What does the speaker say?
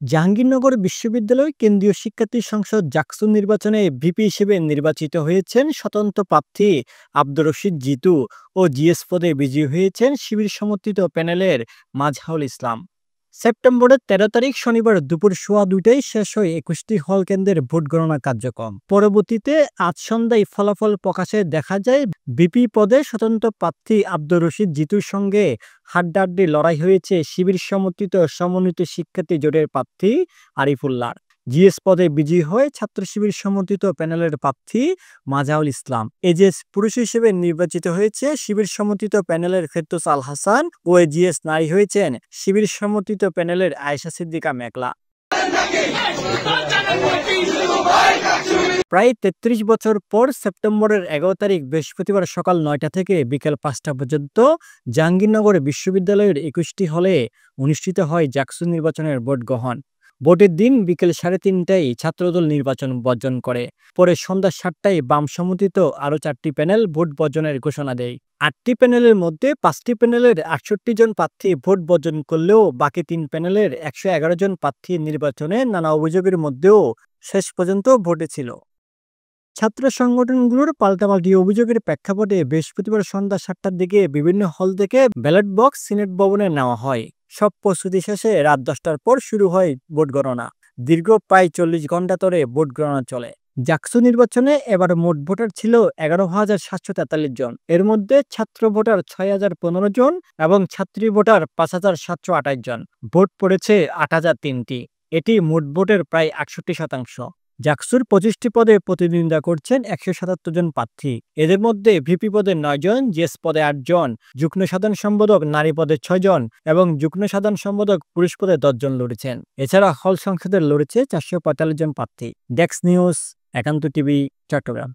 জাহাঙ্গীরনগর বিশ্ববিদ্যালয় কেন্দ্রীয় শিক্ষার্থী সংসদ জাকসু নির্বাচনে ভিপি হিসেবে নির্বাচিত হয়েছেন স্বতন্ত্র প্রার্থী আব্দুর রশিদ জিতু ও জিএস পদে বিজয়ী হয়েছেন শিবির সমর্থিত প্যানেলের মাজহারুল ইসলাম। সেপ্টেম্বরের ১৩ তারিখ শনিবার দুপুর ১:২০টায় শেষ হয় ২১টি হল কেন্দ্রের ভোট গণনা কার্যক্রম। পরবর্তীতে আজ সন্ধ্যায় ফলাফল প্রকাশে দেখা যায় ভিপি পদে স্বতন্ত্র প্রার্থী আব্দুর রশিদ জিতুর সঙ্গে হাড্ডাহাড্ডি লড়াই হয়েছে শিবির সমর্থিত সমন্বিত শিক্ষার্থী জোটের প্রার্থী আরিফুল্লাহর। জিএস পদে বিজয়ী হয় ছাত্র শিবির সমর্থিত প্যানেলের প্রার্থী মাজহারুল ইসলাম। এজিএস পুরুষ হিসেবে নির্বাচিত হয়েছে শিবির সমর্থিত প্যানেলের ফেরদৌস আল হাসান ও এজিএস নারী হয়েছেন শিবির সমর্থিত প্যানেলের আয়েশা সিদ্দিকা মেঘলা। প্রায় ৩৩ বছর পর সেপ্টেম্বরের ১১ তারিখ বৃহস্পতিবার সকাল ৯টা থেকে বিকেল ৫টা পর্যন্ত জাহাঙ্গীরনগর বিশ্ববিদ্যালয়ের ২১টি হলে অনুষ্ঠিত হয় জাকসু নির্বাচনের ভোট গ্রহণ। ভোটের দিন বিকেল ৩:৩০টায় ছাত্রদল নির্বাচন বর্জন করে। পরে সন্ধ্যা ৭টায় বাম সমর্থিত আরও ৪টি প্যানেল ভোট বর্জনের ঘোষণা দেয়। ৮টি প্যানেলের মধ্যে ৫টি প্যানেলের ৬৮ জন প্রার্থী ভোট বর্জন করলেও বাকি ৩ প্যানেলের ১১১ জন প্রার্থী নির্বাচনে নানা অভিযোগের মধ্যেও শেষ পর্যন্ত ভোটে ছিল। ছাত্র সংগঠনগুলোর পাল্টাপাল্টি অভিযোগের প্রেক্ষাপটে বৃহস্পতিবার সন্ধ্যা ৭টার দিকে বিভিন্ন হল থেকে ব্যালট বক্স সিনেট ভবনে নেওয়া হয়। সব প্রস্তুতি শেষে রাত ১০টার পর শুরু হয় ভোট গণনা। দীর্ঘ প্রায় ৪০ ঘন্টা ধরে ভোট গণনা চলে। জাকসু নির্বাচনে এবার মোট ভোটার ছিল ১১,৭৪৩ জন। এর মধ্যে ছাত্র ভোটার ৬,০১৫ জন এবং ছাত্রী ভোটার ৫,৭২৮ জন। ভোট পড়েছে ৮,০০৩টি। এটি মোট ভোটের প্রায় ৬৮%। জাকসুর ২৫টি পদে প্রতিদ্বন্দ্বিতা করছেন ১৭৭ জন প্রার্থী। এদের মধ্যে ভিপি পদে ৯ জন, জিএস পদে ৮ জন, যুগ্ম সাধারণ সম্পাদক নারী পদে ৬ জন এবং যুগ্ম সাধারণ সম্পাদক পুরুষ পদে ১০ জন লড়েছেন। এছাড়া হল সংসদে লড়েছে ৪৪৫ জন প্রার্থী। ডেস্ক নিউজ, একান্ত টিভি, চট্টগ্রাম।